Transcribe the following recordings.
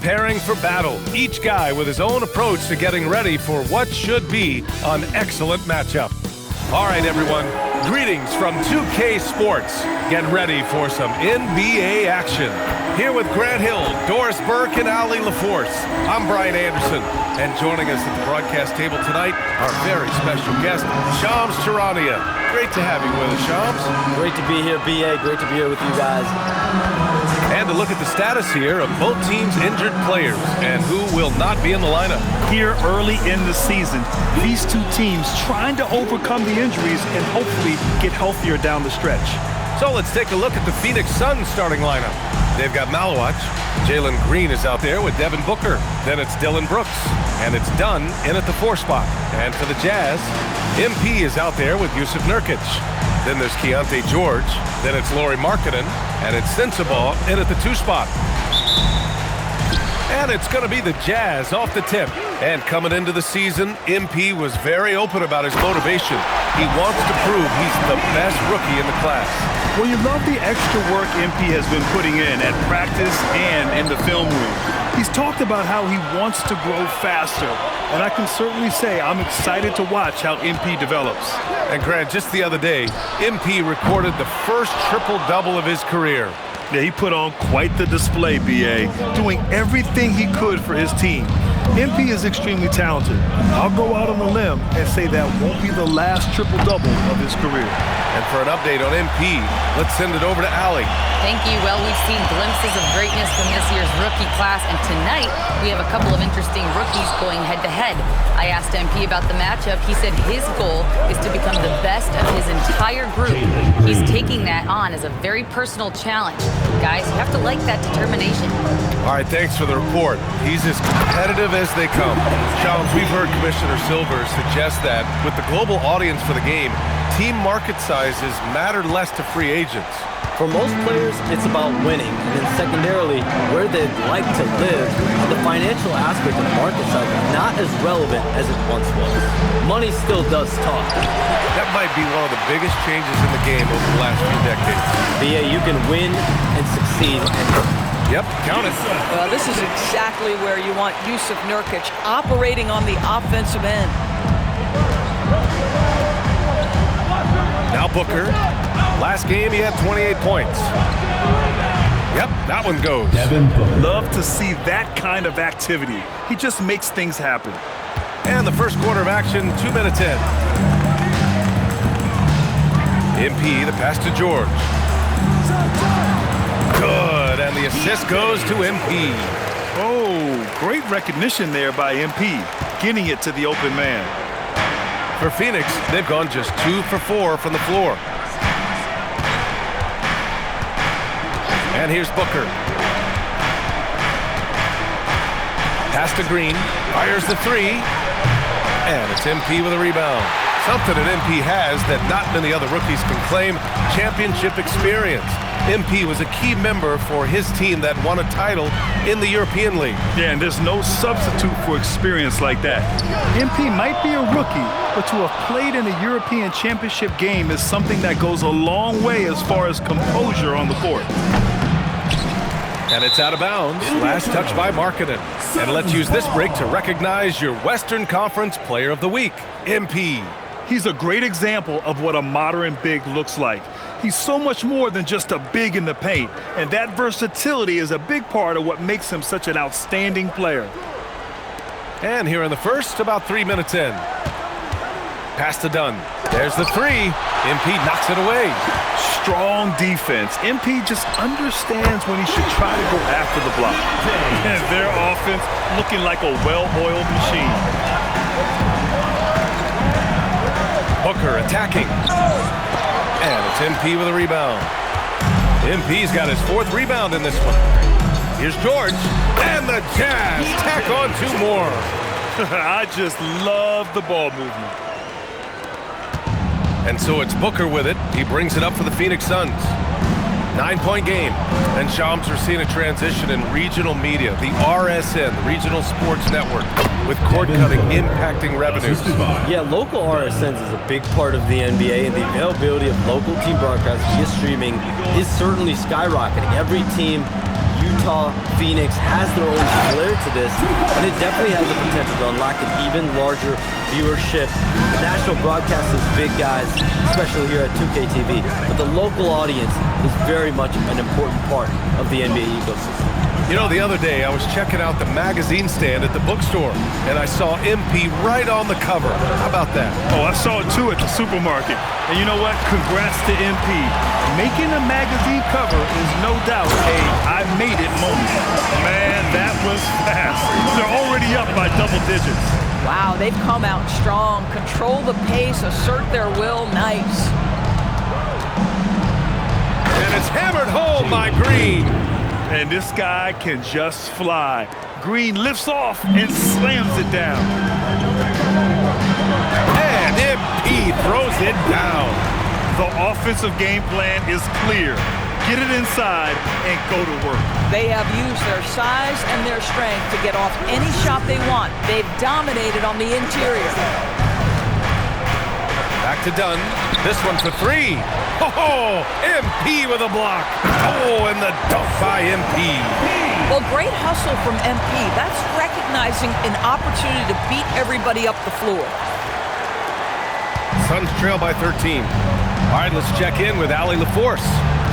preparing for battle. Each guy with his own approach to getting ready for what should be an excellent matchup. All right, everyone. Greetings from 2K Sports. Get ready for some NBA action. Here with Grant Hill, Doris Burke, and Ali LaForce, I'm Brian Anderson. And joining us at the broadcast table tonight, our very special guest, Shams Charania. Great to have you with us, Shams. Great to be here, BA. Great to be here with you guys. And to look at the status here of both teams' injured players and who will not be in the lineup. Here early in the season, these two teams trying to overcome the injuries and hopefully get healthier down the stretch. So let's take a look at the Phoenix Suns starting lineup. They've got Malawach. Jalen Green is out there with Devin Booker. Then it's Dillon Brooks. And it's Dunn in at the 4 spot. And for the Jazz, MP is out there with Jusuf Nurkic. Then there's Keontae George. Then it's Lauri Markkanen. And it's Sensabaugh in at the 2 spot. And it's going to be the Jazz off the tip. And coming into the season, MP was very open about his motivation. He wants to prove he's the best rookie in the class. Well, you love the extra work MP has been putting in at practice and in the film room. He's talked about how he wants to grow faster. And I can certainly say I'm excited to watch how MP develops. And Grant, just the other day, MP recorded the first triple-double of his career. Yeah, he put on quite the display, BA, doing everything he could for his team. MP is extremely talented. I'll go out on a limb and say that won't be the last triple-double of his career. And for an update on MP, let's send it over to Ali. Thank you. Well, we've seen glimpses of greatness from this year's rookie class, and tonight we have a couple of interesting rookies going head-to-head. I asked MP about the matchup. He said his goal is to become the best of his entire group. He's taking that on as a very personal challenge. Guys, you have to like that determination. All right, thanks for the report. He's as competitive as they come. Shams, we've heard Commissioner Silver suggest that with the global audience for the game, team market sizes matter less to free agents. For most players, it's about winning, and then secondarily, where they'd like to live. The financial aspect of the market size is not as relevant as it once was. Money still does talk. That might be one of the biggest changes in the game over the last few decades. BA, you can win and succeed. Yep, count it. Well, this is exactly where you want Jusuf Nurkic operating on the offensive end. Now Booker. Last game, he had 28 points. Yep, that one goes. Love to see that kind of activity. He just makes things happen. And the first quarter of action, 2 minutes in. MP, the pass to George. Good, and the assist goes to MP. Oh, great recognition there by MP, getting it to the open man. For Phoenix, they've gone just 2 for 4 from the floor. And here's Booker. Pass to Green, fires the 3, and it's MP with a rebound. Something that MP has that not many other rookies can claim, championship experience. MP was a key member for his team that won a title in the European League. Yeah, and there's no substitute for experience like that. MP might be a rookie, but to have played in a European championship game is something that goes a long way as far as composure on the court. And it's out of bounds. Last touch by Markkanen. And let's use this break to recognize your Western Conference Player of the Week, MP. He's a great example of what a modern big looks like. He's so much more than just a big in the paint, and that versatility is a big part of what makes him such an outstanding player. And here in the first, about 3 minutes in. Pass to Dunn. There's the 3. MP knocks it away. Strong defense. MP just understands when he should try to go after the block. And their offense looking like a well-oiled machine. Booker attacking. And it's MP with a rebound. MP's got his 4th rebound in this one. Here's George. And the Jazz tack on 2 more. I just love the ball movement. And so it's Booker with it. He brings it up for the Phoenix Suns. 9-point game. And Shams are seeing a transition in regional media, the RSN, the Regional Sports Network, with cord-cutting impacting revenues. Yeah, local RSNs is a big part of the NBA, and the availability of local team broadcasts via streaming is certainly skyrocketing. Every team, you Utah, Phoenix has their own flair to this, and it definitely has the potential to unlock an even larger viewership. The national broadcast is big, guys, especially here at 2K TV, but the local audience is very much an important part of the NBA ecosystem. You know, the other day I was checking out the magazine stand at the bookstore, and I saw MP right on the cover. How about that? Oh, I saw it too at the supermarket. And you know what? Congrats to MP. Making a magazine cover is no doubt a I made it moment. Man, that was fast. They're already up by double digits. Wow, they've come out strong. Control the pace, assert their will. Nice. And it's hammered home by Green. And this guy can just fly. Green lifts off and slams it down. And MP throws it down. The offensive game plan is clear. Get it inside and go to work. They have used their size and their strength to get off any shot they want. They've dominated on the interior. Back to Dunn. This one for three. Oh, MP with a block. Oh, and the dunk by MP. Well, great hustle from MP. That's recognizing an opportunity to beat everybody up the floor. Suns trail by 13. All right, let's check in with Allie LaForce.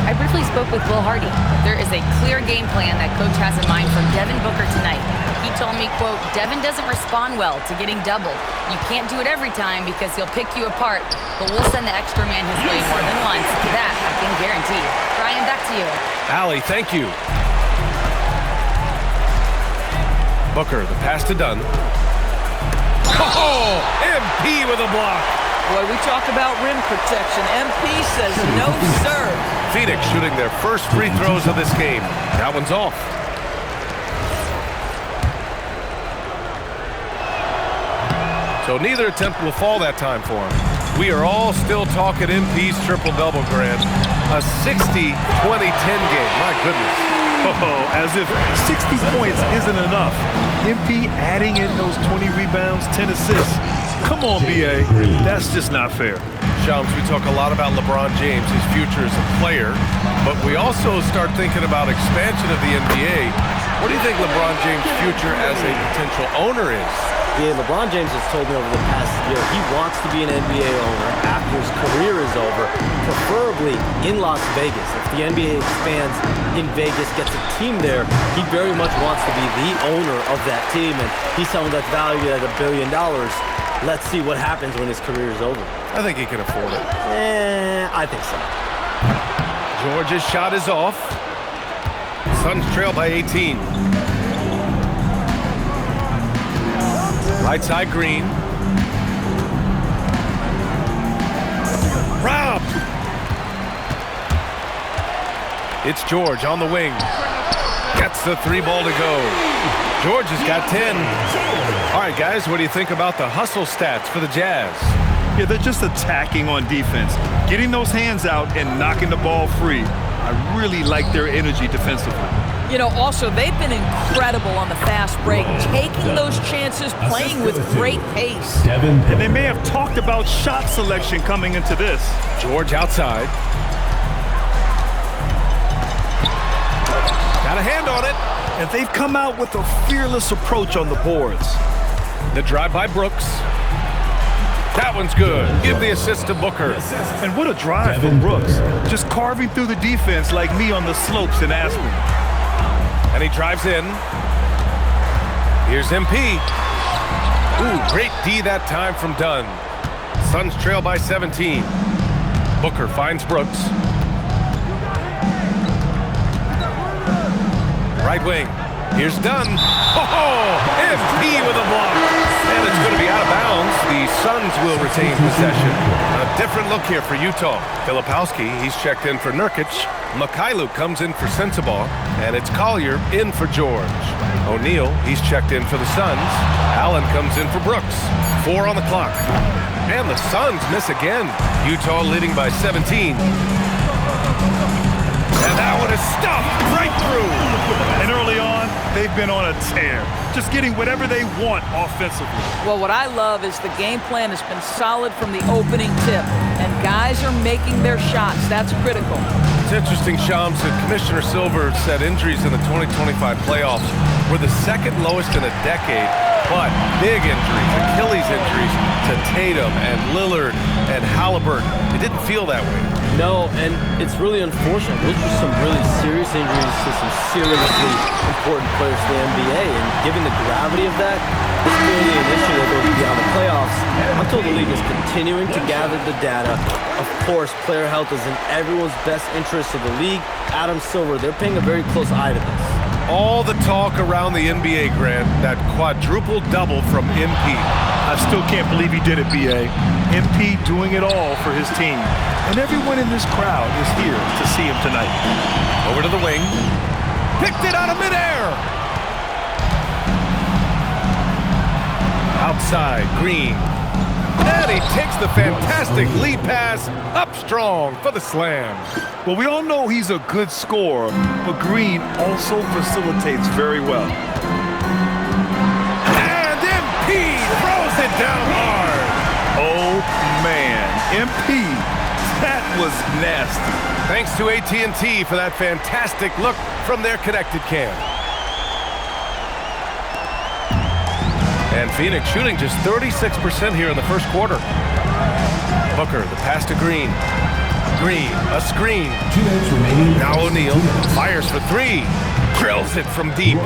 I briefly spoke with Will Hardy. There is a clear game plan that coach has in mind for Devin Booker tonight. He told me, quote, Devin doesn't respond well to getting doubled. You can't do it every time because he'll pick you apart, but we'll send the extra man his way more than once. That I can guarantee. Brian, back to you. Allie, thank you. Booker, the pass to Dunn. Oh, MP with a block. Boy, we talk about rim protection. MP says no, sir. Phoenix shooting their first free throws of this game. That one's off. So neither attempt will fall that time for him. We are all still talking MP's triple-double, Grant. A 60-20-10 game. My goodness. Oh, as if 60 points isn't enough. MP adding in those 20 rebounds, 10 assists. Come on, BA. That's just not fair. Shams, we talk a lot about LeBron James, his future as a player, but we also start thinking about expansion of the NBA. What do you think LeBron James' future as a potential owner is? Yeah, LeBron James has told me over the past year he wants to be an NBA owner after his career is over, preferably in Las Vegas. If the NBA expands in Vegas, gets a team there, he very much wants to be the owner of that team, and he's someone that's valued at $1 billion. Let's see what happens when his career is over. I think he can afford it. I think so. George's shot is off. Suns trail by 18. Right side, Green. Robbed. It's George on the wing. Gets the three ball to go. George has got 10. All right, guys, what do you think about the hustle stats for the Jazz? Yeah, they're just attacking on defense, getting those hands out and knocking the ball free. I really like their energy defensively. You know, also, they've been incredible on the fast break, taking those chances, playing with great pace. And they may have talked about shot selection coming into this. George outside. Got a hand on it. And they've come out with a fearless approach on the boards. The drive by Brooks. That one's good. Give the assist to Booker. And what a drive from Brooks. Just carving through the defense like me on the slopes in Aspen. And he drives in. Here's MP. Ooh, great D that time from Dunn. Suns trail by 17. Booker finds Brooks. Right wing. Here's Dunn. Oh, MP with a block. And it's going to be out of bounds. The Suns will retain possession. A different look here for Utah. Filipowski, he's checked in for Nurkic. Mikhailuk comes in for Sensabaugh. And it's Collier in for George. O'Neal, he's checked in for the Suns. Allen comes in for Brooks. 4 on the clock. And the Suns miss again. Utah leading by 17. And that one is stuffed right through. And early on, they've been on a tear, just getting whatever they want offensively. Well, what I love is the game plan has been solid from the opening tip, and guys are making their shots. That's critical. It's interesting, Shams, that Commissioner Silver said injuries in the 2025 playoffs were the second lowest in a decade, but big injuries, Achilles injuries to Tatum and Lillard and Halliburton. It didn't feel that way. No, and it's really unfortunate. Those are some really serious injuries to some seriously important players for the NBA, and given the gravity of that, it's clearly an issue that goes beyond the playoffs. I'm told the league is continuing to gather the data. Of course, player health is in everyone's best interest of the league. Adam Silver, they're paying a very close eye to this. All the talk around the NBA, Grant, that quadruple double from MP. I still can't believe he did it, B.A. MP doing it all for his team. And everyone in this crowd is here to see him tonight. Over to the wing. Picked it out of midair. Outside, Green. And he takes the fantastic lead pass up strong for the slam. Well, we all know he's a good scorer, but Green also facilitates very well. And MP throws it down hard. Oh, man. MP, that was nasty. Thanks to AT&T for that fantastic look from their connected cam. And Phoenix shooting just 36% here in the first quarter. Booker, the pass to Green. Green, a screen. 2 minutes remaining. Now O'Neal fires for three. Drills it from deep.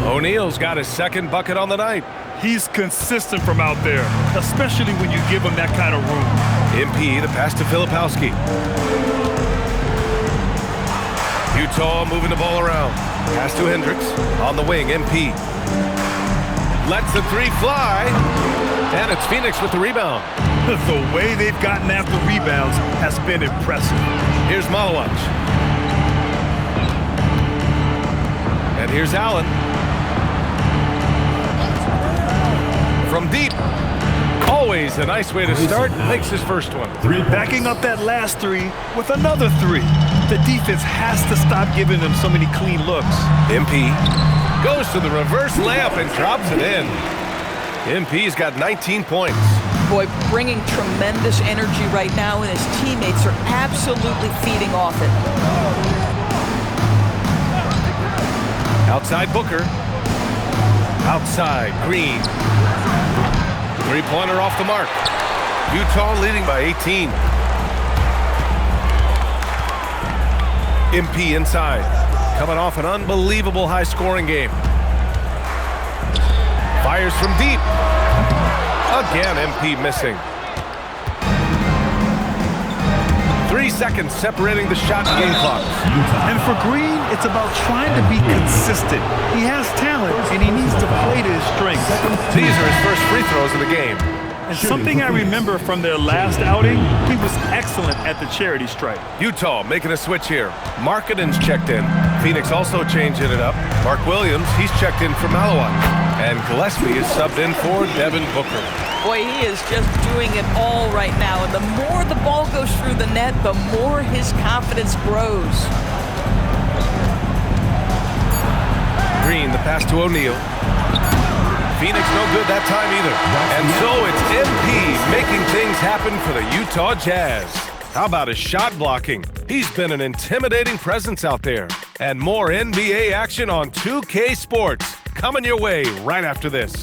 O'Neal's got his second bucket on the night. He's consistent from out there, especially when you give him that kind of room. MP, the pass to Filipowski. Utah moving the ball around. Pass to Hendricks. On the wing, MP. Lets the three fly. And it's Phoenix with the rebound. The way they've gotten after rebounds has been impressive. Here's Malawach. And here's Allen. From deep. Always a nice way to start. Makes his first one. Backing up that last three with another three. The defense has to stop giving them so many clean looks. MP goes to the reverse layup and drops it in. MP's got 19 points. Boy, bringing tremendous energy right now, and his teammates are absolutely feeding off it. Outside Booker. Outside Green. Three-pointer off the mark. Utah leading by 18. MP inside. Coming off an unbelievable high-scoring game. Fires from deep. Again, MP missing. 3 seconds separating the shot game clock. And for Green, it's about trying to be consistent. He has talent, and he needs to play to his strengths. These are his first free throws of the game. And something I remember from their last outing, he was excellent at the charity stripe. Utah making a switch here. Markkanen's checked in. Phoenix also changing it up. Mark Williams, he's checked in for Malawach. And Gillespie is subbed in for Devin Booker. Boy, he is just doing it all right now. And the more the ball goes through the net, the more his confidence grows. Green, the pass to O'Neal. Phoenix no good that time either. And so it's MP making things happen for the Utah Jazz. How about his shot blocking? He's been an intimidating presence out there. And more NBA action on 2K Sports coming your way right after this.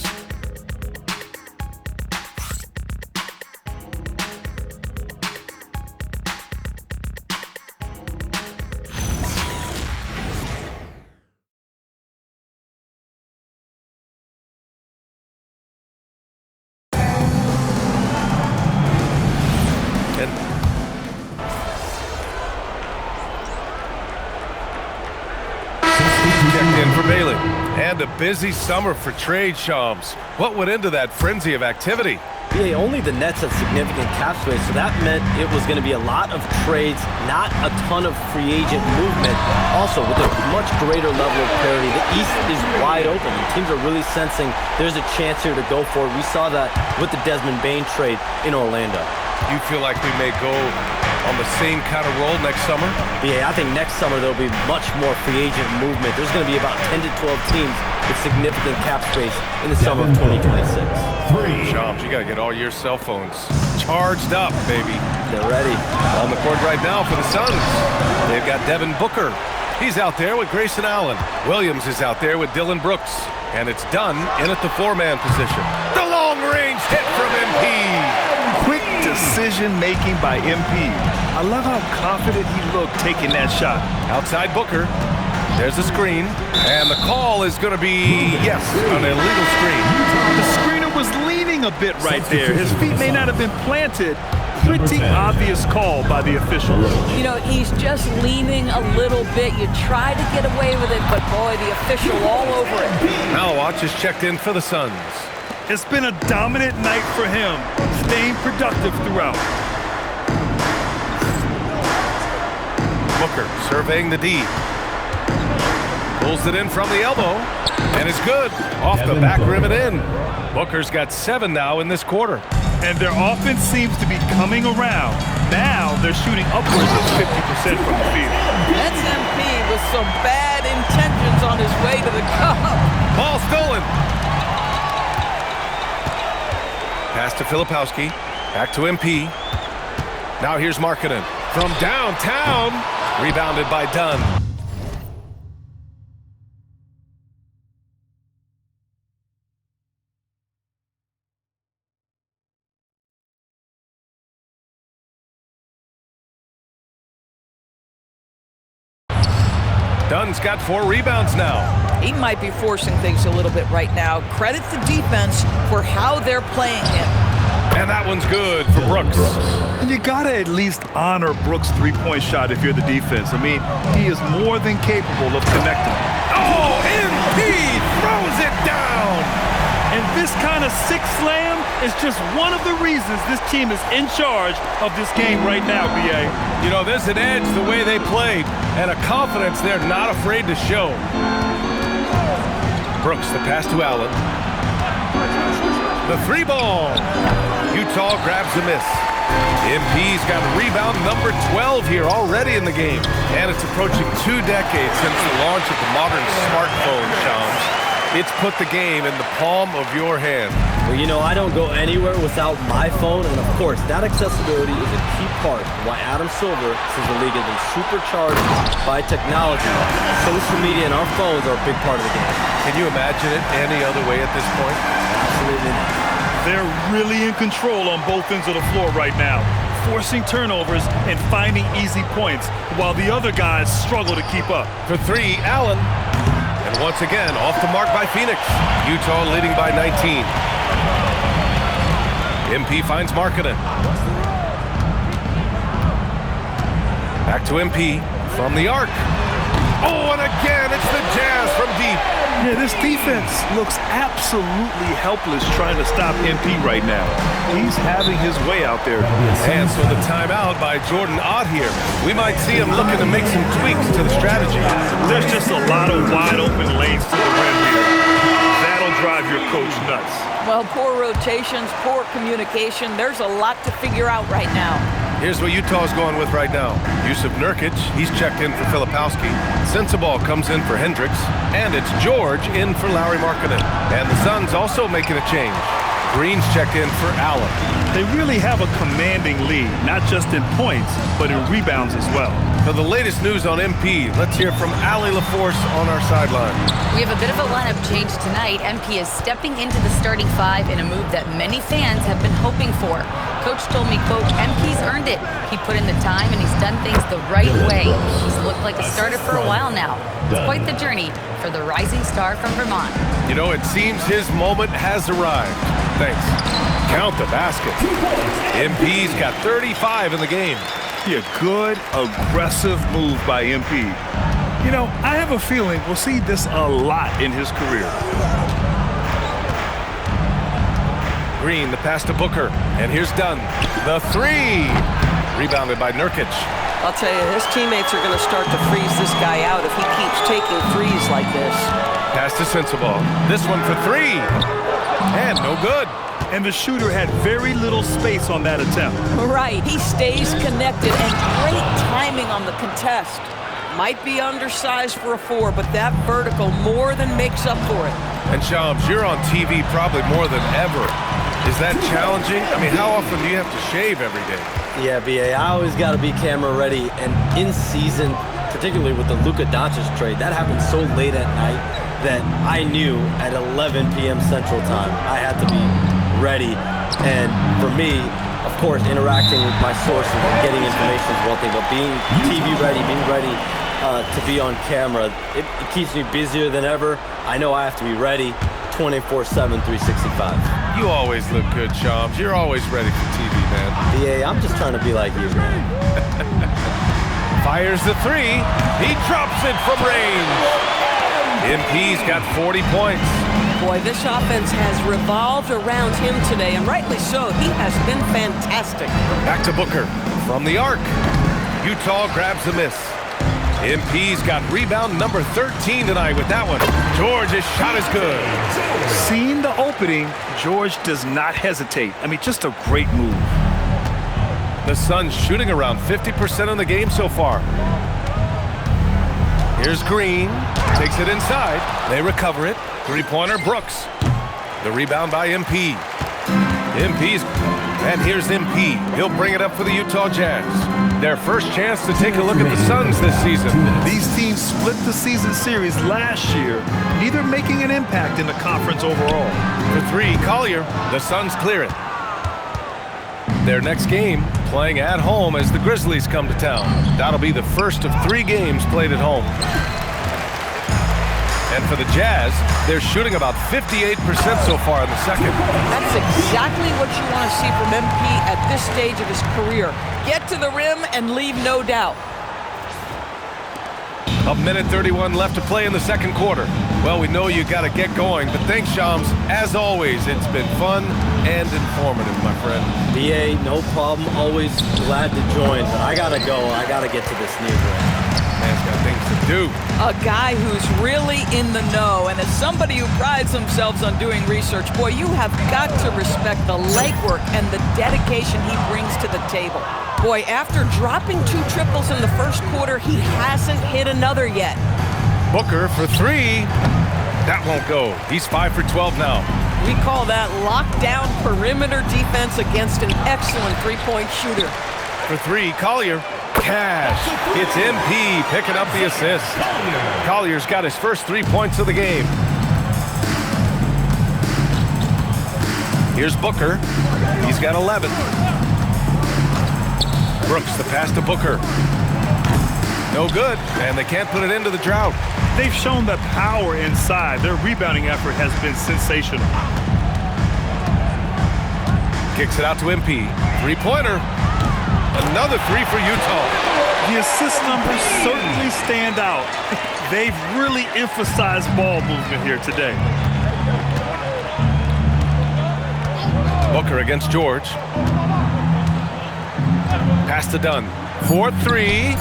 Checked in for Bailey. And a busy summer for trade, Shams. What went into that frenzy of activity? Yeah, only the Nets have significant cap space, so that meant it was going to be a lot of trades, not a ton of free agent movement. Also, with a much greater level of parity, the East is wide open, and teams are really sensing there's a chance here to go for it. We saw that with the Desmond Bane trade in Orlando. You feel like we may go on the same kind of role next summer? Yeah, I think next summer there'll be much more free agent movement. There's going to be about 10 to 12 teams with significant cap space in the summer of 2026. Shams, you got to get all your cell phones charged up, baby. They're ready. On the court right now for the Suns. They've got Devin Booker. He's out there with Grayson Allen. Williams is out there with Dylan Brooks. And it's done in at the four-man position. The long-range hit from MP. Quick decision-making by MP. I love how confident he looked taking that shot. Outside Booker. There's the screen. And the call is going to be, yes, an illegal screen. The screener was leaning a bit right there. His feet may not have been planted. Pretty obvious call by the officials. You know, he's just leaning a little bit. You try to get away with it, but boy, the official all over it. Malwatch is checked in for the Suns. It's been a dominant night for him, staying productive throughout. Booker surveying the D. Pulls it in from the elbow, and it's good. Off the back rim and in. Booker's got 7 now in this quarter. And their offense seems to be coming around. Now they're shooting upwards of 50% from the field. That's MP with some bad intentions on his way to the cup. Ball stolen. Pass to Filipowski. Back to MP. Now here's Markkanen from downtown. Rebounded by Dunn. Dunn's got 4 rebounds now. He might be forcing things a little bit right now. Credit the defense for how they're playing him. And that one's good for Brooks. And you gotta at least honor Brooks' three-point shot if you're the defense. I mean, he is more than capable of connecting. Oh, MP throws it down. And this kind of six slam is just one of the reasons this team is in charge of this game right now, B.A. You know, there's an edge the way they played and a confidence they're not afraid to show. Brooks, the pass to Allen. The 3 ball. Utah grabs the miss. MP's got rebound number 12 here already in the game. And it's approaching 2 decades since the launch of the modern smartphone, Shams. It's put the game in the palm of your hand. Well, you know, I don't go anywhere without my phone, and of course, that accessibility is a key part of why Adam Silver says the league has been supercharged by technology. Social media and our phones are a big part of the game. Can you imagine it any other way at this point? Absolutely not. They're really in control on both ends of the floor right now, forcing turnovers and finding easy points, while the other guys struggle to keep up. For 3, Allen. And once again, off the mark by Phoenix. Utah leading by 19. MP finds Markkanen. Back to MP from the arc. Oh, and again, it's the Jazz from deep. Yeah, this defense looks absolutely helpless trying to stop MP right now. He's having his way out there. And so the timeout by Jordan Ott here. We might see him looking to make some tweaks to the strategy. There's just a lot of wide open lanes to the rim here. That'll drive your coach nuts. Well, poor rotations, poor communication. There's a lot to figure out right now. Here's what Utah's going with right now. Yusuf Nurkic, he's checked in for Filipowski. Sensabaugh comes in for Hendricks. And it's George in for Lauri Markkanen. And the Suns also making a change. Green's checked in for Allen. They really have a commanding lead, not just in points, but in rebounds as well. For the latest news on MP, let's hear from Allie LaForce on our sideline. We have a bit of a lineup change tonight. MP is stepping into the starting 5 in a move that many fans have been hoping for. Coach told me, quote, MP's earned it. He put in the time and he's done things the right way. He's looked like a starter for a while now. It's quite the journey for the rising star from Vermont. You know, it seems his moment has arrived. Thanks. Count the basket. MP's got 35 in the game. Yeah, good, aggressive move by MP. You know, I have a feeling we'll see this a lot in his career. Green, the pass to Booker. And here's Dunn. The 3. Rebounded by Nurkic. I'll tell you, his teammates are going to start to freeze this guy out if he keeps taking threes like this. Pass to Sensabaugh. This one for 3. And no good. And the shooter had very little space on that attempt. Right, he stays connected and great timing on the contest. Might be undersized for a 4, but that vertical more than makes up for it. And Shams, you're on TV probably more than ever. Is that challenging? I mean, how often do you have to shave every day? Yeah, BA, I always got to be camera ready. And in season, particularly with the Luka Doncic trade, that happened so late at night that I knew at 11 p.m. Central Time I had to be ready. And for me, of course, interacting with my sources and getting information is one thing, but being TV ready, being ready to be on camera, it keeps me busier than ever. I know I have to be ready 24/7, 365. You always look good, Shams. You're always ready for TV, man. BA, I'm just trying to be like you, man. Fires the 3. He drops it from range. MP's got 40 points. Boy, this offense has revolved around him today, and rightly so. He has been fantastic. Back to Booker from the arc. Utah grabs the miss. MP's got rebound number 13 tonight with that one. George's shot is good. Seeing the opening, George does not hesitate. I mean, just a great move. The Suns shooting around 50% in the game so far. Here's Green. Takes it inside. They recover it. Three-pointer Brooks. The rebound by MP. And here's MP. He'll bring it up for the Utah Jazz. Their first chance to take a look at the Suns this season. These teams split the season series last year, neither making an impact in the conference overall. For 3, Collier. The Suns clear it. Their next game playing at home as the Grizzlies come to town. That'll be the first of 3 games played at home. And for the Jazz, they're shooting about 58% so far in the second. That's exactly what you want to see from MP at this stage of his career. Get to the rim and leave no doubt. A minute 31 left to play in the second quarter. Well, we know you got to get going, but thanks, Shams. As always, it's been fun and informative, my friend. BA, no problem. Always glad to join, but I got to go. I got to get to this news right. Man's got things to do. A guy who's really in the know, and as somebody who prides themselves on doing research, boy, you have got to respect the legwork and the dedication he brings to the table. Boy, after dropping 2 triples in the first quarter, he hasn't hit another yet. Booker for 3. That won't go. He's 5 for 12 now. We call that lockdown perimeter defense against an excellent three-point shooter. For 3, Collier. Cash. It's MP picking up the assist. Collier's got his first 3 points of the game. Here's Booker. He's got 11. Brooks, the pass to Booker. No good, and they can't put it into the drought. They've shown the power inside. Their rebounding effort has been sensational. Kicks it out to MP. Three-pointer. Another 3 for Utah. The assist numbers certainly stand out. They've really emphasized ball movement here today. Booker against George. Pass to Dunn. 4-3.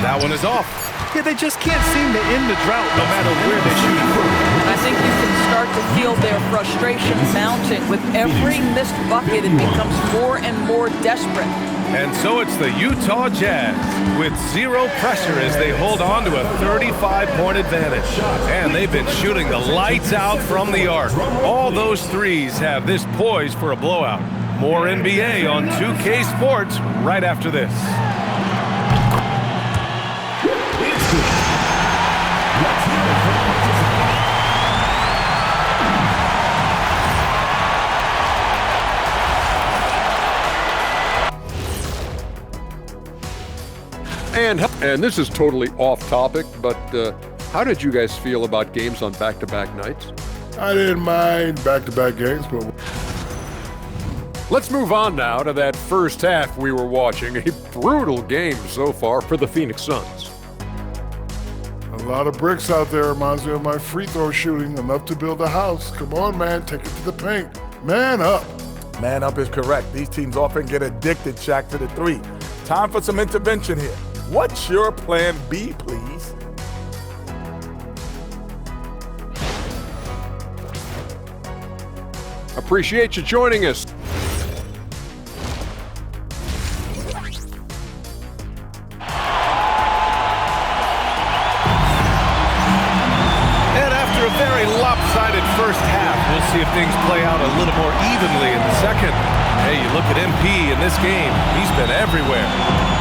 That one is off. Yeah, they just can't seem to end the drought no matter where they shoot it from. I think you can start to feel their frustration mounting. With every missed bucket, it becomes more and more desperate. And so it's the Utah Jazz with 0 pressure as they hold on to a 35-point advantage. And they've been shooting the lights out from the arc. All those threes have this poised for a blowout. More NBA on 2K Sports right after this. And this is totally off topic, but how did you guys feel about games on back-to-back nights? I didn't mind back-to-back games, but... Let's move on now to that first half we were watching. A brutal game so far for the Phoenix Suns. A lot of bricks out there reminds me of my free throw shooting, enough to build a house. Come on, man, take it to the paint. Man up. Man up is correct. These teams often get addicted, Shaq, to the 3. Time for some intervention here. What's your plan B, please? Appreciate you joining us. And after a very lopsided first half, we'll see if things play out a little more evenly in the second. Hey, you look at MP in this game, he's been everywhere.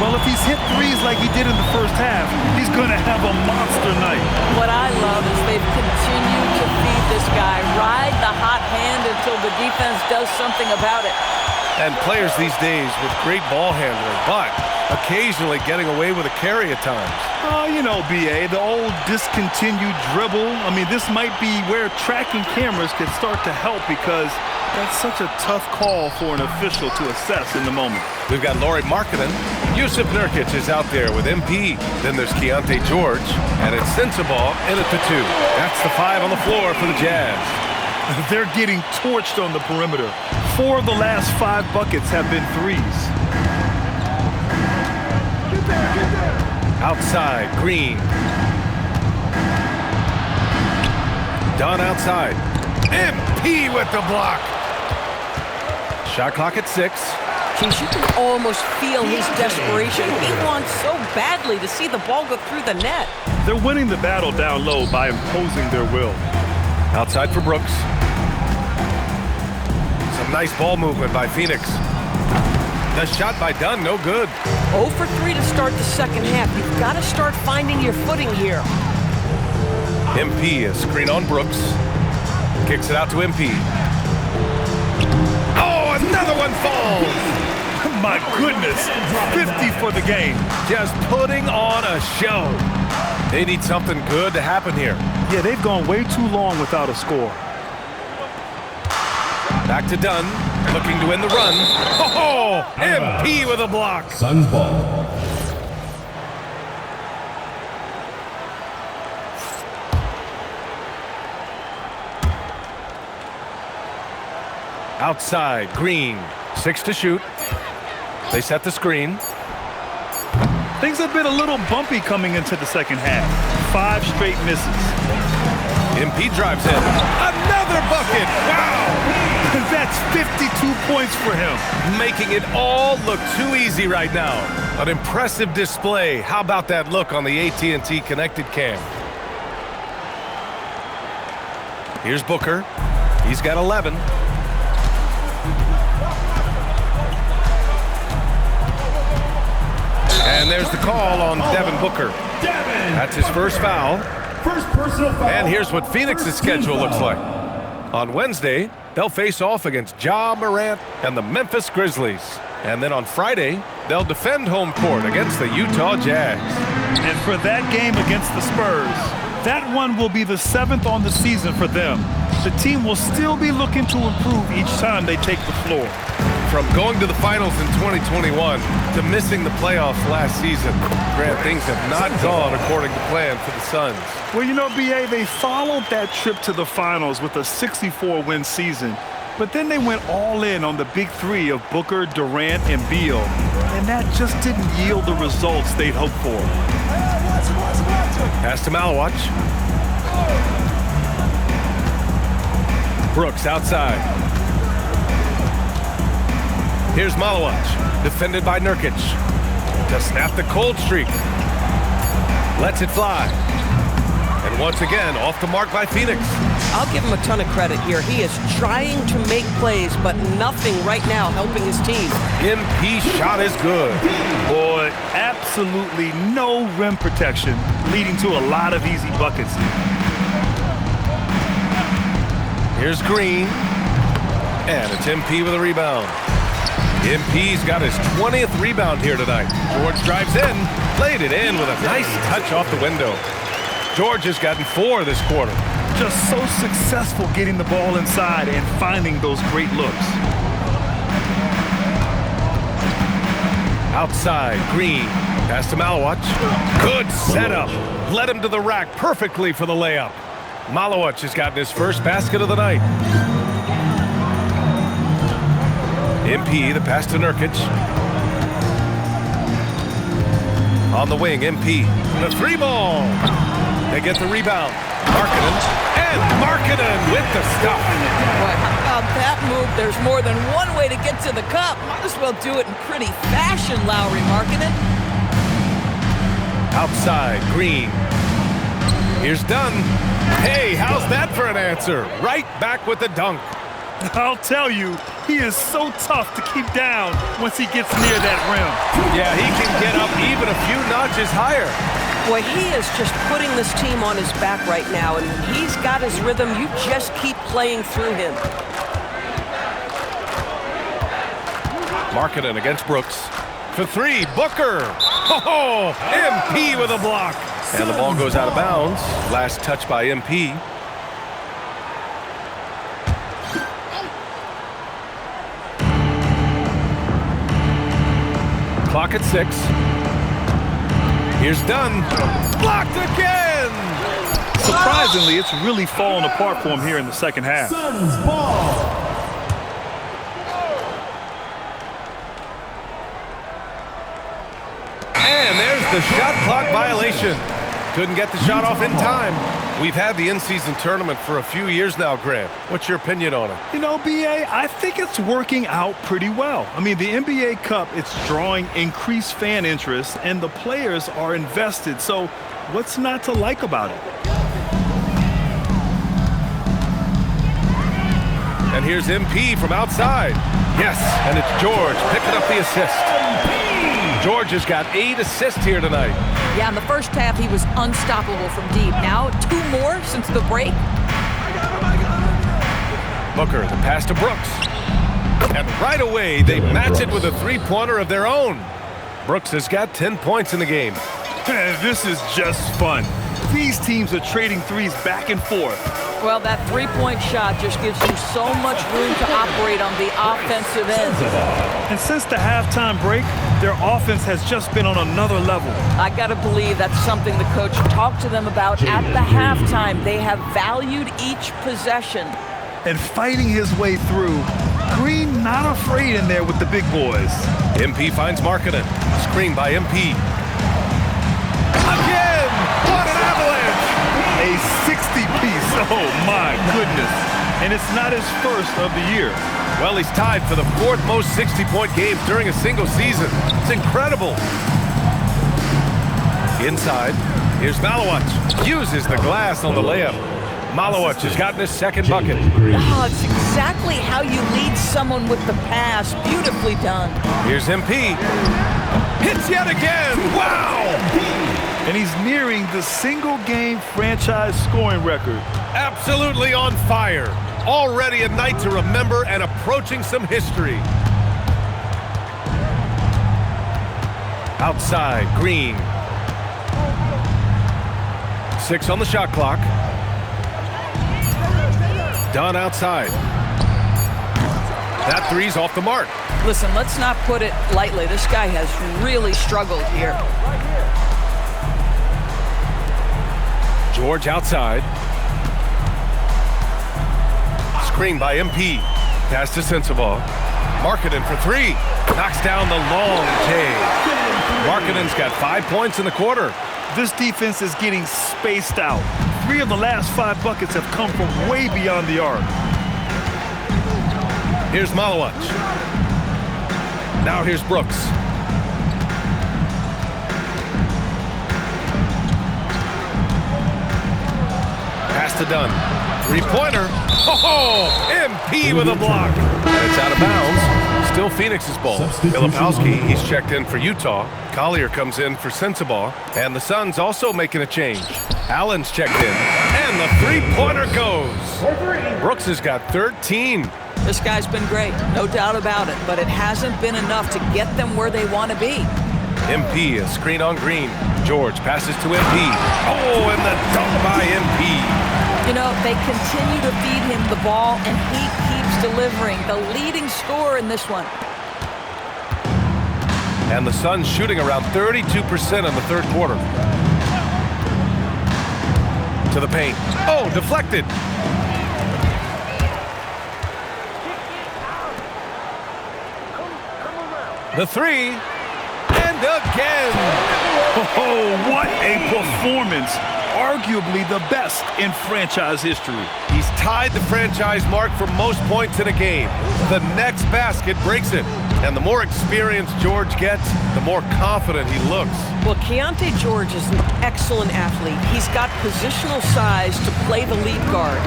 Well, if he's hit threes like he did in the first half, he's going to have a monster night. What I love is they've continued to feed this guy, ride the hot hand until the defense does something about it. And players these days with great ball handling, but occasionally getting away with a carry at times. Oh, you know, BA, the old discontinued dribble. I mean, this might be where tracking cameras could start to help because that's such a tough call for an official to assess in the moment. We've got Lauri Markkanen. Yusuf Nurkic is out there with MP. Then there's Keontae George. And it's Sensabaugh in at the 2. That's the 5 on the floor for the Jazz. They're getting torched on the perimeter. 4 of the last 5 buckets have been threes. Outside, Green. Dunn outside. MP with the block. Shot clock at 6. Geez, you can almost feel his desperation. He wants so badly to see the ball go through the net. They're winning the battle down low by imposing their will. Outside for Brooks. Some nice ball movement by Phoenix. The shot by Dunn, no good. 0 for 3 to start the second half. You've got to start finding your footing here. MP, a screen on Brooks. Kicks it out to MP. Oh, another one falls. My goodness, 50 for the game. Just putting on a show. They need something good to happen here. Yeah, they've gone way too long without a score. Back to Dunn, looking to win the run. Oh, MP with a block. Suns ball. Outside, Green, 6 to shoot. They set the screen. Things have been a little bumpy coming into the second half. 5 straight misses. MP drives in. Another bucket! Wow! That's 52 points for him. Making it all look too easy right now. An impressive display. How about that look on the AT&T connected cam? Here's Booker. He's got 11. And there's the call on Devin Booker. That's his first foul. First personal foul. And here's what Phoenix's schedule looks like. On Wednesday, they'll face off against Ja Morant and the Memphis Grizzlies. And then on Friday, they'll defend home court against the Utah Jazz. And for that game against the Spurs, that one will be the 7th on the season for them. The team will still be looking to improve each time they take the floor. From going to the finals in 2021 to missing the playoffs last season, Grant, things have not gone according to plan for the Suns. Well, you know, BA, they followed that trip to the finals with a 64-win season. But then they went all in on the big 3 of Booker, Durant, and Beal. And that just didn't yield the results they'd hoped for. Pass to Malawach. Brooks outside. Here's Malawach, defended by Nurkic. To snap the cold streak. Lets it fly. And once again, off the mark by Phoenix. I'll give him a ton of credit here. He is trying to make plays, but nothing right now helping his team. MP shot is good. Boy, absolutely no rim protection, leading to a lot of easy buckets. Here's Green. And it's MP with a rebound. MP's got his 20th rebound here tonight. George drives in, played it in with a nice touch off the window. George has gotten 4 this quarter. Just so successful getting the ball inside and finding those great looks. Outside, Green. Pass to Malawach. Good setup. Led him to the rack perfectly for the layup. Malawach has gotten his first basket of the night. MP, the pass to Nurkic. On the wing, MP. The 3-ball. They get the rebound. Markkanen. And Markkanen with the stuff. Boy, how about that move? There's more than one way to get to the cup. Might as well do it in pretty fashion, Lowry Markkanen. Outside, Green. Here's Dunn. Hey, how's that for an answer? Right back with the dunk. I'll tell you, he is so tough to keep down once he gets near that rim. Yeah, he can get up even a few notches higher. Boy, he is just putting this team on his back right now, and when he's got his rhythm, you just keep playing through him. Markkanen against Brooks. For three, Booker. Oh, MP with a block. And the ball goes out of bounds. Last touch by MP. Clock at 6. Here's Dunn. Blocked again! Surprisingly, it's really fallen apart for him here in the second half. Suns ball. And there's the shot clock violation. Couldn't get the shot off in time. We've had the in-season tournament for a few years now, Grant. What's your opinion on it? You know, BA, I think it's working out pretty well. I mean, the NBA Cup, it's drawing increased fan interest, and the players are invested. So what's not to like about it? And here's MP from outside. Yes, and it's George picking up the assist. George has got 8 assists here tonight. Yeah, in the first half, he was unstoppable from deep. Now, 2 more since the break. Booker, the pass to Brooks. And right away, they match it with a three-pointer of their own. Brooks has got 10 points in the game. This is just fun. These teams are trading threes back and forth. Well, that three-point shot just gives you so much room to operate on the offensive end. And since the halftime break, their offense has just been on another level. I got to believe that's something the coach talked to them about at the halftime. They have valued each possession. And fighting his way through. Green not afraid in there with the big boys. MP finds Markkanen. Screen by MP. Again! What an avalanche! A 60-piece. Oh, my goodness. And it's not his first of the year. Well, he's tied for the 4th most 60-point games during a single season. It's incredible. Inside, here's Malowicz. Uses the glass on the layup. Malowicz has gotten his second bucket. Oh, it's exactly how you lead someone with the pass. Beautifully done. Here's MP. Hits yet again. Wow! And he's nearing the single-game franchise scoring record. Absolutely on fire. Already a night to remember and approaching some history. Outside, Green. 6 on the shot clock. Dunn outside. That three's off the mark. Listen, let's not put it lightly. This guy has really struggled here. George outside. Screen by MP. Pass to Sensabaugh. Markkanen for 3. Knocks down the long J. Markkanen's got 5 points in the quarter. This defense is getting spaced out. 3 of the last 5 buckets have come from way beyond the arc. Here's Malowicz. Now here's Brooks. Pass to Dunn. Three-pointer. Oh, MP with a block. And it's out of bounds. Still Phoenix's ball. Filipowski, he's checked in for Utah. Collier comes in for Sensabaugh. And the Suns also making a change. Allen's checked in. And the three-pointer goes. Brooks has got 13. This guy's been great, no doubt about it, but it hasn't been enough to get them where they want to be. MP, a screen on Green. George passes to MP. Oh, and the dunk by MP. You know, they continue to feed him the ball, and he keeps delivering. The leading scorer in this one. And the Suns shooting around 32% in the third quarter. To the paint. Oh, deflected. The three. And again. Oh, what a performance. Arguably the best in franchise history. He's tied the franchise mark for most points in a game. The next basket breaks it. And the more experienced George gets, the more confident he looks. Well, Keontae George is an excellent athlete. He's got positional size to play the lead guard,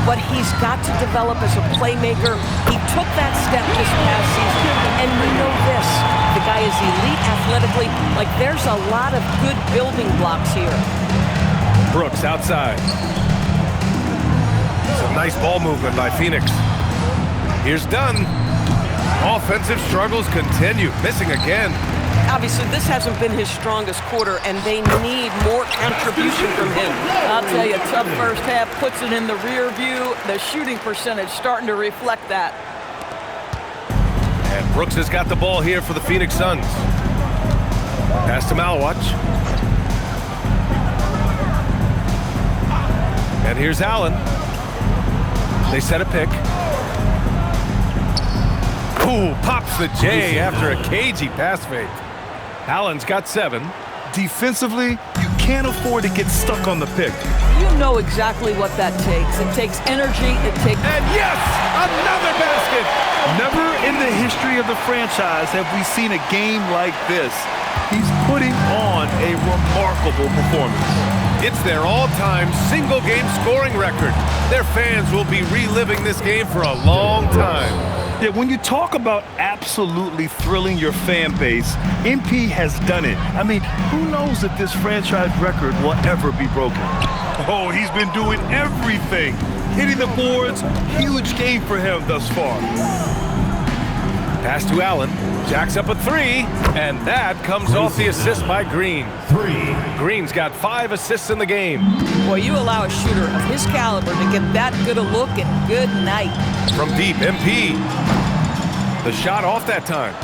but he's got to develop as a playmaker. He took that step this past season, and we know this. The guy is elite athletically. Like, there's a lot of good building blocks here. Brooks outside. Some nice ball movement by Phoenix. Here's Dunn. Offensive struggles continue, missing again. Obviously, this hasn't been his strongest quarter, and they need more contribution from him. I'll tell you, tough first half puts it in the rear view. The shooting percentage starting to reflect that. And Brooks has got the ball here for the Phoenix Suns. Pass to Malwatch. And here's Allen. They set a pick. Ooh, pops the J after a cagey pass fake. Allen's got 7. Defensively, you can't afford to get stuck on the pick. You know exactly what that takes. It takes energy, it takes... And yes, another basket! Never in the history of the franchise have we seen a game like this. He's putting on a remarkable performance. It's their all-time single-game scoring record. Their fans will be reliving this game for a long time. Yeah, when you talk about absolutely thrilling your fan base, MP has done it. I mean, who knows if this franchise record will ever be broken? Oh, he's been doing everything. Hitting the boards, huge game for him thus far. Pass to Allen, jacks up a 3, and that comes off the assist by Green. Green's got 5 assists in the game. Boy, you allow a shooter of his caliber to get that good a look, and good night. From deep, MP. The shot off that time.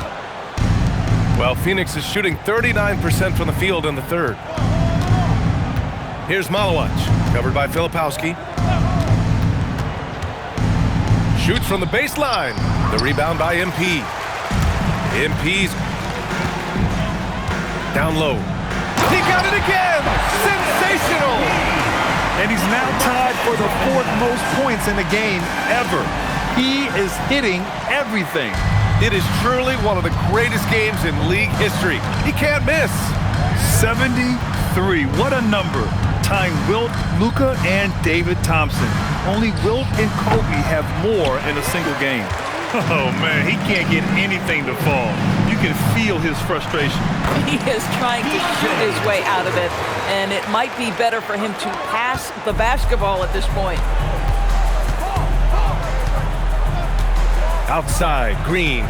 Well, Phoenix is shooting 39% from the field in the third. Here's Malawach, covered by Filipowski. Shoots from the baseline. The rebound by MP. MP's down low. He got it again! Sensational! And he's now tied for the 4th most points in the game ever. He is hitting everything. It is truly one of the greatest games in league history. He can't miss. 73. What a number. Tying Wilt, Luka, and David Thompson. Only Wilt and Kobe have more in a single game. Oh, man, he can't get anything to fall. You can feel his frustration. He is trying to shoot his way out of it, and it might be better for him to pass the basketball at this point. Outside, Green.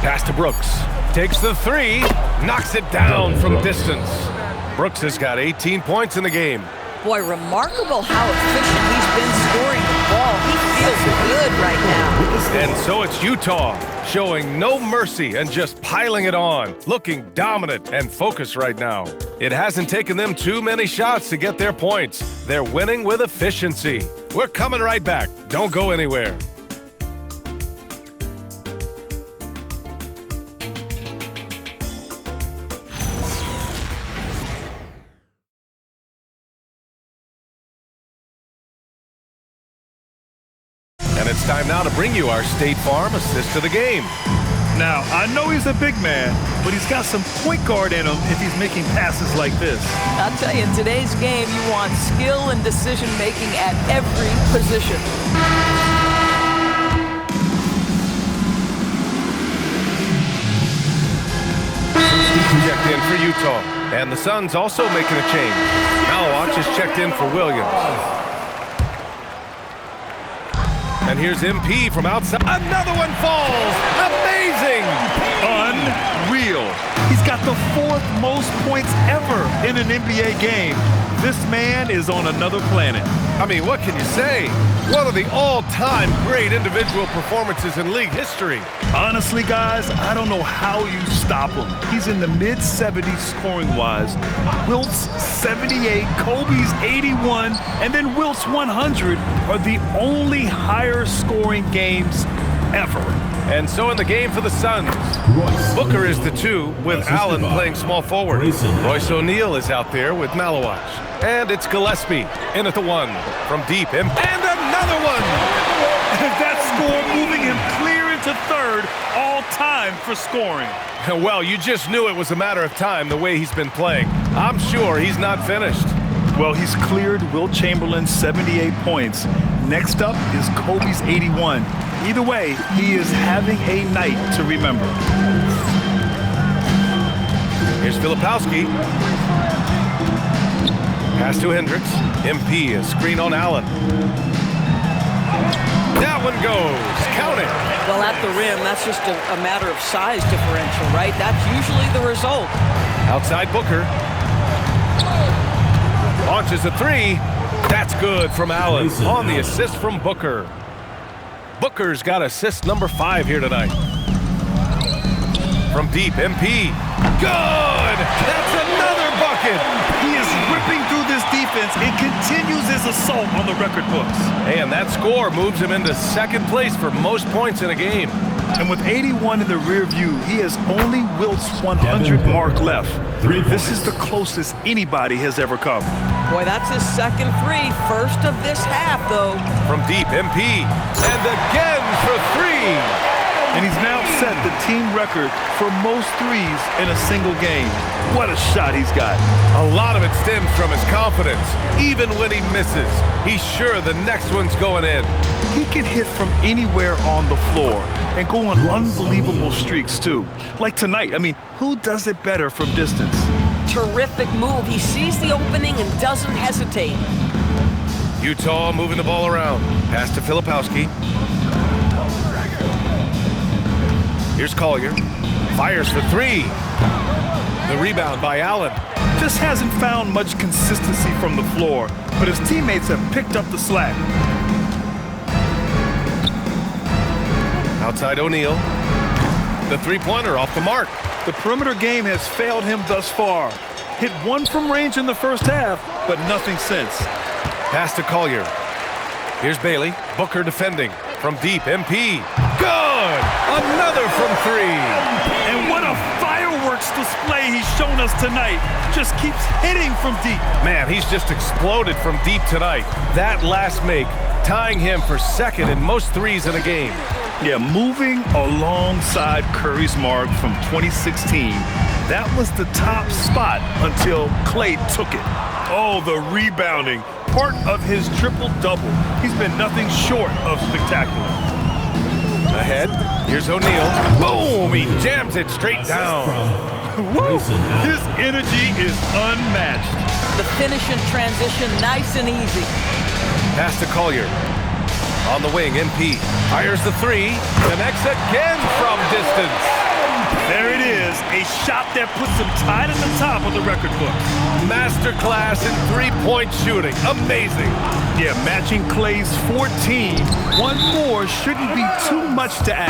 Pass to Brooks. Takes the 3, knocks it down from distance. Brooks has got 18 points in the game. Boy, remarkable how efficient he's been scoring the ball. He feels good right now. And so it's Utah, showing no mercy and just piling it on, looking dominant and focused right now. It hasn't taken them too many shots to get their points. They're winning with efficiency. We're coming right back. Don't go anywhere. It's time now to bring you our State Farm assist of the game. Now, I know he's a big man, but he's got some point guard in him if he's making passes like this. I'll tell you, in today's game, you want skill and decision-making at every position. Checked in for Utah. And the Suns also making a change. Malawach is checked in for Williams. And here's MP from outside. Another one falls! Amazing! Unreal. He's got the 4th most points ever in an NBA game. This man is on another planet. I mean, what can you say? One of the all-time great individual performances in league history. Honestly, guys, I don't know how you stop him. He's in the mid-70s scoring-wise. Wilt's 78, Kobe's 81, and then Wilt's 100 are the only higher scoring games ever. And so in the game for the Suns, Booker is the 2 with Allen playing small forward. Royce O'Neal is out there with Malawach. And it's Gillespie in at the 1 from deep. And another one! That score moving him clear into third, all time for scoring. Well, you just knew it was a matter of time the way he's been playing. I'm sure he's not finished. Well, he's cleared Wilt Chamberlain's 78 points. Next up is Kobe's 81. Either way, he is having a night to remember. Here's Filipowski. Pass to Hendricks. MP, a screen on Allen. That one goes. Count it. Well, at the rim, that's just a matter of size differential, right? That's usually the result. Outside Booker. Launches a 3. That's good from Allen on the assist from Booker. Booker's got assist number 5 here tonight. From deep, MP. Good! That's another bucket! He is ripping through this defense and continues his assault on the record books. And that score moves him into second place for most points in a game. And with 81 in the rear view, he has only Wilt's 100 mark left. This is the closest anybody has ever come. Boy, that's his second 3. First of this half, though. From deep, MP. And again for 3. And he's now set the team record for most threes in a single game. What a shot he's got. A lot of it stems from his confidence. Even when he misses, he's sure the next one's going in. He can hit from anywhere on the floor and go on unbelievable streaks, too. Like tonight. I mean, who does it better from distance? Terrific move. He sees the opening and doesn't hesitate. Utah moving the ball around. Pass to Filipowski. Here's Collier. Fires for 3. The rebound by Allen. Just hasn't found much consistency from the floor, but his teammates have picked up the slack. Outside O'Neal. The 3-pointer off the mark. The perimeter game has failed him thus far. Hit 1 from range in the first half, but nothing since. Pass to Collier. Here's Bailey. Booker defending. From deep, MP. Good! Another from 3. And what a fireworks display he's shown us tonight. Just keeps hitting from deep. Man, he's just exploded from deep tonight. That last make, tying him for second in most threes in a game. Yeah, moving alongside Curry's mark from 2016. That was the top spot until Clay took it. Oh, the rebounding. Part of his triple-double. He's been nothing short of spectacular. Ahead, here's O'Neal. Boom! He jams it straight down. Woo! His energy is unmatched. The finish in transition, nice and easy. Pass to Collier. On the wing, MP. Fires the 3. Connects again from distance. There it is, a shot that puts him tied at the top of the record book. Masterclass in 3-point shooting. Amazing. Yeah, matching Clay's 14. One more shouldn't be too much to ask.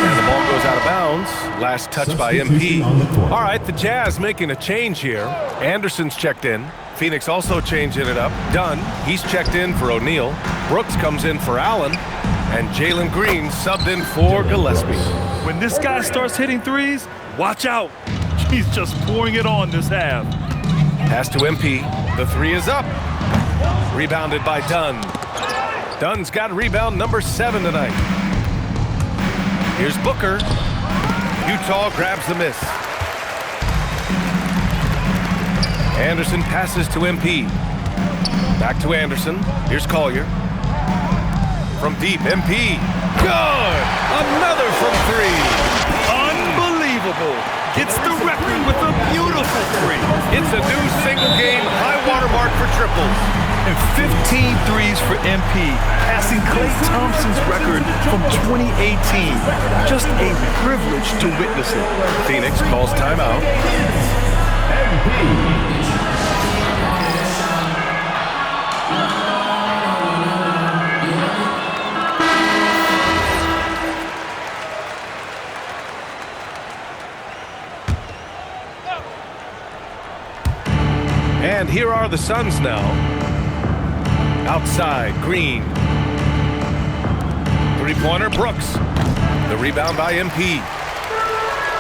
And the ball goes out of bounds. Last touch by MP. All right, the Jazz making a change here. Anderson's checked in. Phoenix also changing it up. Dunn, he's checked in for O'Neal. Brooks comes in for Allen. And Jalen Green subbed in for Gillespie. When this guy starts hitting threes, watch out. He's just pouring it on this half. Pass to MP. The 3 is up. Rebounded by Dunn. Dunn's got rebound number 7 tonight. Here's Booker. Utah grabs the miss. Anderson passes to MP. Back to Anderson. Here's Collier. From deep, MP. Good! Another from 3. Unbelievable. Gets the record with a beautiful 3. It's a new single-game high-water mark for triples. And 15 threes for MP, passing Klay Thompson's record from 2018. Just a privilege to witness it. Phoenix calls timeout. And here are the Suns now. Outside, Green. Three-pointer, Brooks. The rebound by MP.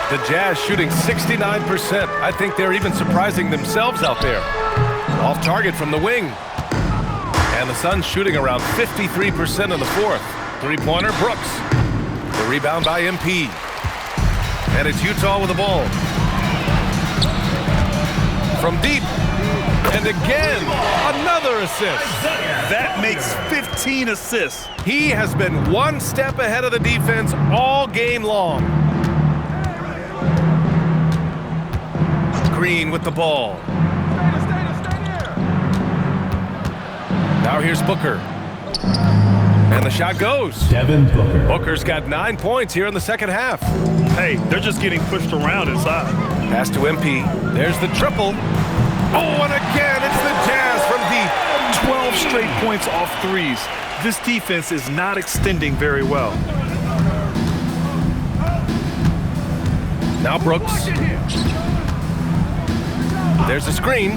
The Jazz shooting 69%. I think they're even surprising themselves out there. Off target from the wing. And the Suns shooting around 53% in the fourth. Three-pointer, Brooks. The rebound by MP. And it's Utah with the ball. From deep. And again, another assist. That makes 15 assists. He has been one step ahead of the defense all game long. Green with the ball. Now here's Booker. And the shot goes. Devin Booker. Booker's got 9 points here in the second half. Hey, they're just getting pushed around inside. Pass to MP. There's the triple. Oh, and again, it's the Jazz from deep. 12 straight points off threes. This defense is not extending very well. Now Brooks. There's a screen.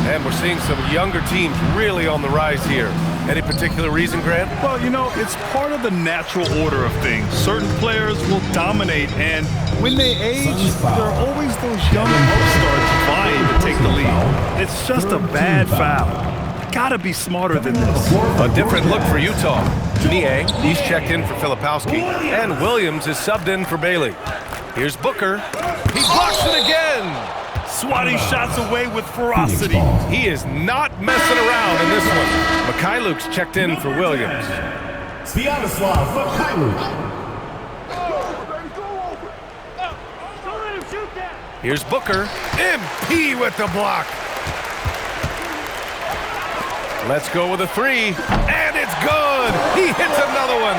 And we're seeing some younger teams really on the rise here. Any particular reason, Grant? Well, you know, it's part of the natural order of things. Certain players will dominate, and when they age, there are always those young upstarts vying to take the lead. It's just a bad foul. Gotta be smarter than this. A different look for Utah. Nie, he's checked in for Filipowski, and Williams is subbed in for Bailey. Here's Booker. He blocks it again. Swatting shots away with ferocity. He is not messing around in this one. Mikhailuk's checked in for Williams. Sviatoslav Mikhailuk. Here's Booker. MP with the block. Let's go with a three. And it's good. He hits another one.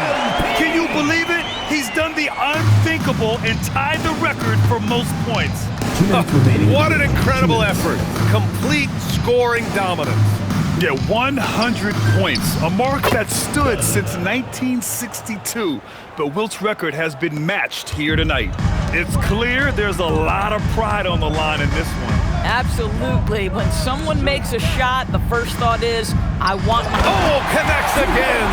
Can you believe it? He's done the unthinkable and tied the record for most points. What an incredible effort. Complete scoring dominance. Yeah, 100 points, a mark that stood since 1962, but Wilt's record has been matched here tonight. It's clear there's a lot of pride on the line in this one. Absolutely. When someone makes a shot, the first thought is, I want my... Oh, connects again.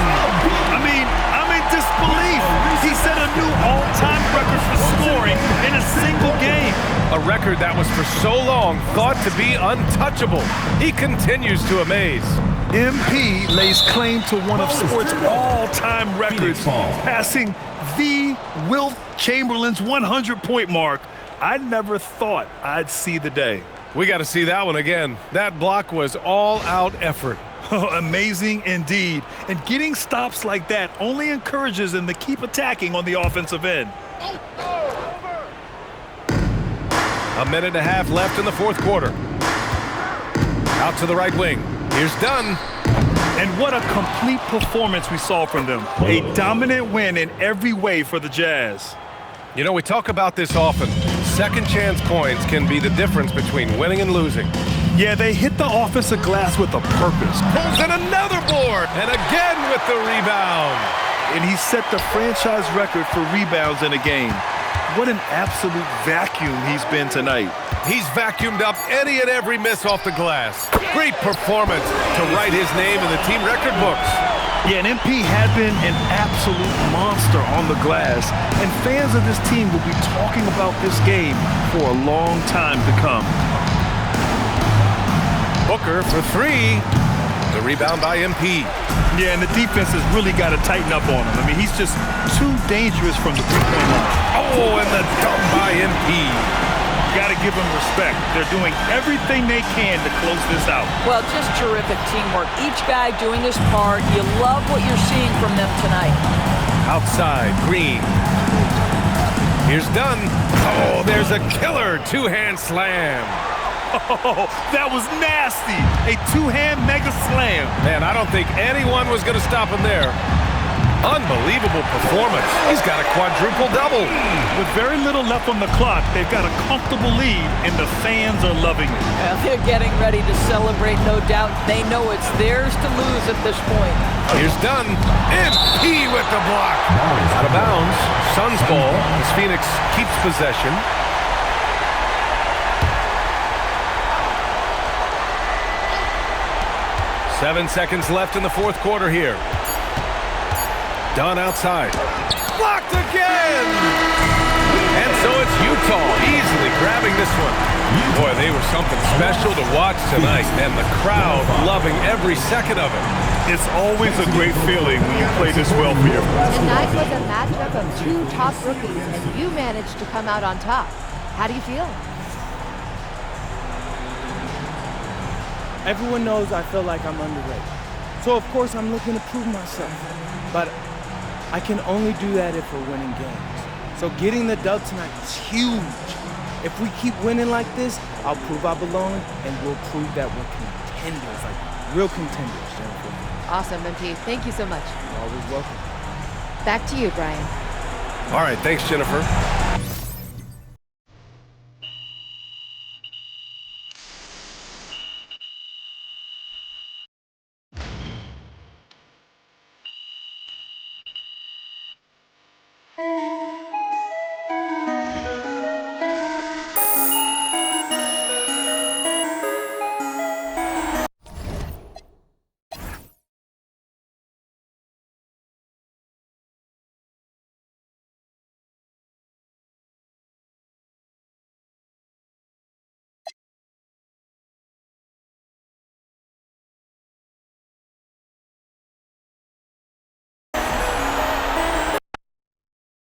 I mean, I'm in disbelief. He set a new all-time record for scoring in a single game. A record that was for so long thought to be untouchable. He continues to amaze. MP lays claim to one of sports' all-time records, passing the Wilt Chamberlain's 100-point mark. I never thought I'd see the day. We got to see that one again. That block was all-out effort. Amazing indeed. And getting stops like that only encourages them to keep attacking on the offensive end. A minute and a half left in the fourth quarter. Out to the right wing. Here's Dunn. And what a complete performance we saw from them. A dominant win in every way for the Jazz. You know, we talk about this often. Second chance points can be the difference between winning and losing. Yeah, they hit the offensive glass with a purpose. Pulls in another board, and again with the rebound. And he set the franchise record for rebounds in a game. What an absolute vacuum he's been tonight. He's vacuumed up any and every miss off the glass. Great performance to write his name in the team record books. Yeah, and MP had been an absolute monster on the glass, and fans of this team will be talking about this game for a long time to come. Booker for three. The rebound by MP. Yeah, and the defense has really got to tighten up on him. I mean, he's just too dangerous from the three-point line. Oh, and the dunk by MP. Got to give them respect. They're doing everything they can to close this out. Well, just terrific teamwork. Each guy doing his part. You love what you're seeing from them tonight. Outside, Green. Here's Dunn. Oh, there's a killer two-hand slam. Oh, that was nasty. A two-hand mega slam. Man, I don't think anyone was going to stop him there. Unbelievable performance. He's got a quadruple double. With very little left on the clock, they've got a comfortable lead, and the fans are loving it. Well, they're getting ready to celebrate, no doubt. They know it's theirs to lose at this point. Here's Dunn. MP with the block. Out of bounds. Suns ball as Phoenix keeps possession. 7 seconds left in the fourth quarter here. Dunn outside. Blocked again! And so it's Utah easily grabbing this one. Boy, they were something special to watch tonight, and the crowd loving every second of it. It's always a great feeling when you play this well for your Tonight was a matchup of two top rookies, and you managed to come out on top. How do you feel? Everyone knows I feel like I'm underrated. So of course I'm looking to prove myself. But I can only do that if we're winning games. So getting the dub tonight is huge. If we keep winning like this, I'll prove I belong, and we'll prove that we're contenders, like real contenders, Jennifer. Awesome, MP. Thank you so much. You're always welcome. Back to you, Brian. All right, thanks, Jennifer.